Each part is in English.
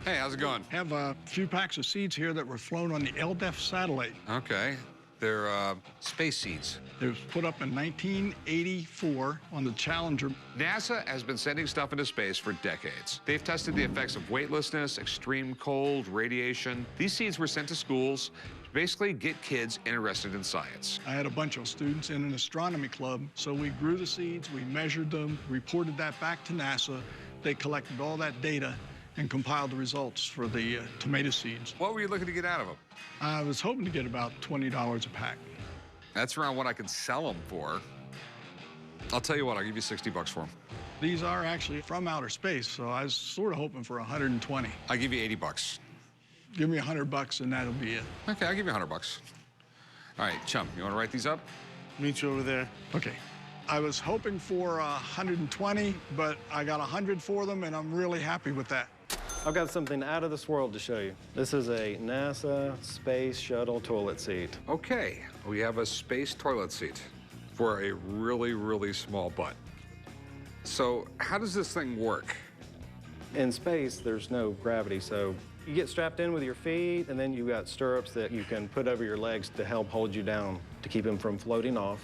Hey, how's it going? Have a few packs of seeds here that were flown on the LDEF satellite. Okay. They're space seeds. They was put up in 1984 on the Challenger. NASA has been sending stuff into space for decades. They've tested the effects of weightlessness, extreme cold, radiation. These seeds were sent to schools to basically get kids interested in science. I had a bunch of students in an astronomy club, so we grew the seeds, we measured them, reported that back to NASA. They collected all that data and compiled the results for the tomato seeds. What were you looking to get out of them? I was hoping to get about $20 a pack. That's around what I could sell them for. I'll tell you what, I'll give you 60 bucks for them. These are actually from outer space, so I was sort of hoping for 120. I'll give you 80 bucks. Give me 100 bucks and that'll be it. Okay, I'll give you 100 bucks. All right, chum, you want to write these up? Meet you over there. Okay. I was hoping for 120, but I got 100 for them, and I'm really happy with that. I've got something out of this world to show you. This is a NASA Space Shuttle toilet seat. Okay, we have a space toilet seat for a really, really small butt. So how does this thing work? In space, there's no gravity, so you get strapped in with your feet, and then you've got stirrups that you can put over your legs to help hold you down, to keep them from floating off.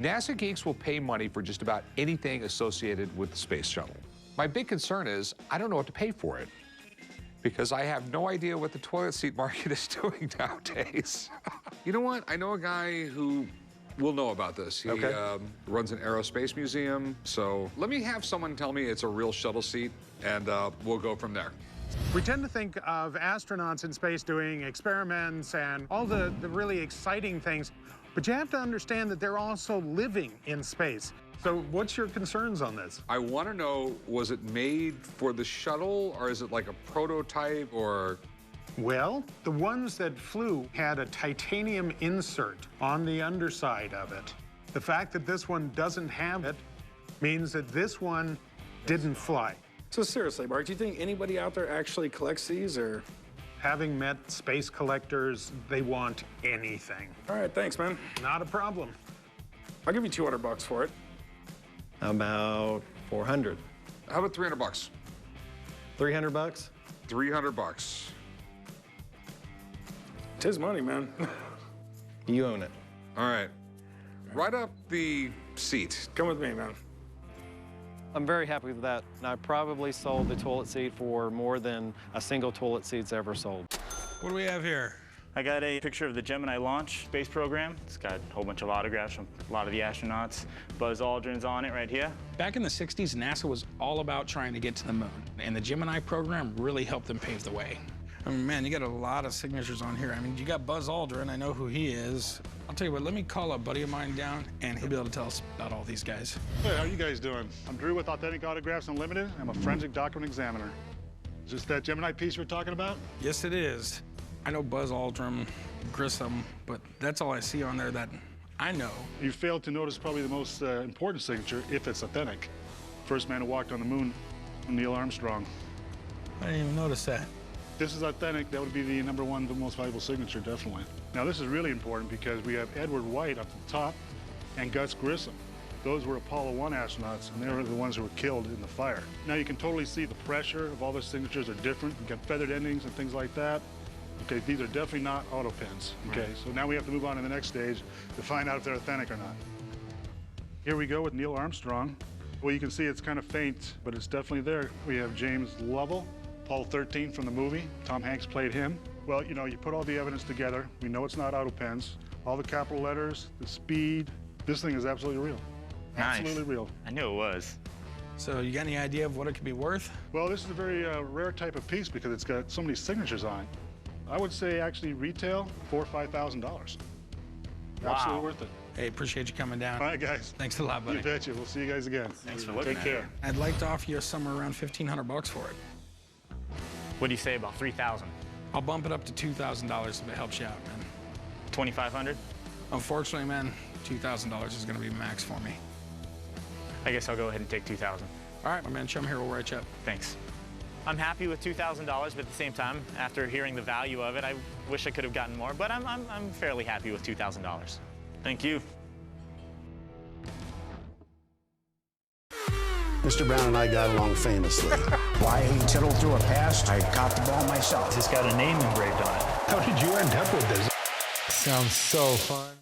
NASA geeks will pay money for just about anything associated with the space shuttle. My big concern is I don't know what to pay for it, because I have no idea what the toilet seat market is doing nowadays. You know what? I know a guy who will know about this. He runs an aerospace museum, so let me have someone tell me it's a real shuttle seat, and we'll go from there. We tend to think of astronauts in space doing experiments and all the really exciting things, but you have to understand that they're also living in space. So what's your concerns on this? I want to know, was it made for the shuttle, or is it like a prototype, or? Well, the ones that flew had a titanium insert on the underside of it. The fact that this one doesn't have it means that this one didn't fly. So seriously, Mark, do you think anybody out there actually collects these, or? Having met space collectors, they want anything. All right, thanks, man. Not a problem. I'll give you 200 bucks for it. How about 400? How about 300 bucks? 300 bucks? 300 bucks. It's his money, man. You own it. All right. Write up the seat. Come with me, man. I'm very happy with that. And I probably sold the toilet seat for more than a single toilet seat's ever sold. What do we have here? I got a picture of the Gemini launch space program. It's got a whole bunch of autographs from a lot of the astronauts. Buzz Aldrin's on it right here. Back in the 60s, NASA was all about trying to get to the moon, and the Gemini program really helped them pave the way. I mean, man, you got a lot of signatures on here. I mean, you got Buzz Aldrin, I know who he is. I'll tell you what, let me call a buddy of mine down, and he'll be able to tell us about all these guys. Hey, how you guys doing? I'm Drew with Authentic Autographs Unlimited. I'm a forensic document examiner. Is this that Gemini piece we're talking about? Yes, it is. I know Buzz Aldrin, Grissom, but that's all I see on there that I know. You failed to notice probably the most important signature, if it's authentic. First man who walked on the moon, Neil Armstrong. I didn't even notice that. This is authentic. That would be the #1, the most valuable signature, definitely. Now, this is really important because we have Edward White up at the top and Gus Grissom. Those were Apollo 1 astronauts, and they were the ones who were killed in the fire. Now, you can totally see the pressure of all the signatures are different. You got feathered endings and things like that. Okay, these are definitely not auto pens. Okay, so now we have to move on to the next stage to find out if they're authentic or not. Here we go with Neil Armstrong. Well, you can see it's kind of faint, but it's definitely there. We have James Lovell, Apollo 13 from the movie. Tom Hanks played him. Well, you know, you put all the evidence together. We know it's not auto pens. All the capital letters, the speed. This thing is absolutely real. Nice. Absolutely real. I knew it was. So you got any idea of what it could be worth? Well, this is a very rare type of piece because it's got so many signatures on it. I would say actually retail, $4,000 or $5,000. Wow. Absolutely worth it. Hey, appreciate you coming down. All right, guys. Thanks a lot, buddy. You betcha. We'll see you guys again. Thanks for looking Take at care. it. I'd like to offer you somewhere around 1,500 bucks for it. What do you say about 3,000? I'll bump it up to $2,000 if it helps you out, man. 2,500? Unfortunately, man, $2,000 is gonna be max for me. I guess I'll go ahead and take 2,000. All right, my man, chum here, we'll write you up. Thanks. I'm happy with $2,000, but at the same time, after hearing the value of it, I wish I could have gotten more, but I'm fairly happy with $2,000. Thank you. Mr. Brown and I got along famously. Why he tittled through a pass, I caught the ball myself. It's got a name engraved on it. How did you end up with this? Sounds so fun.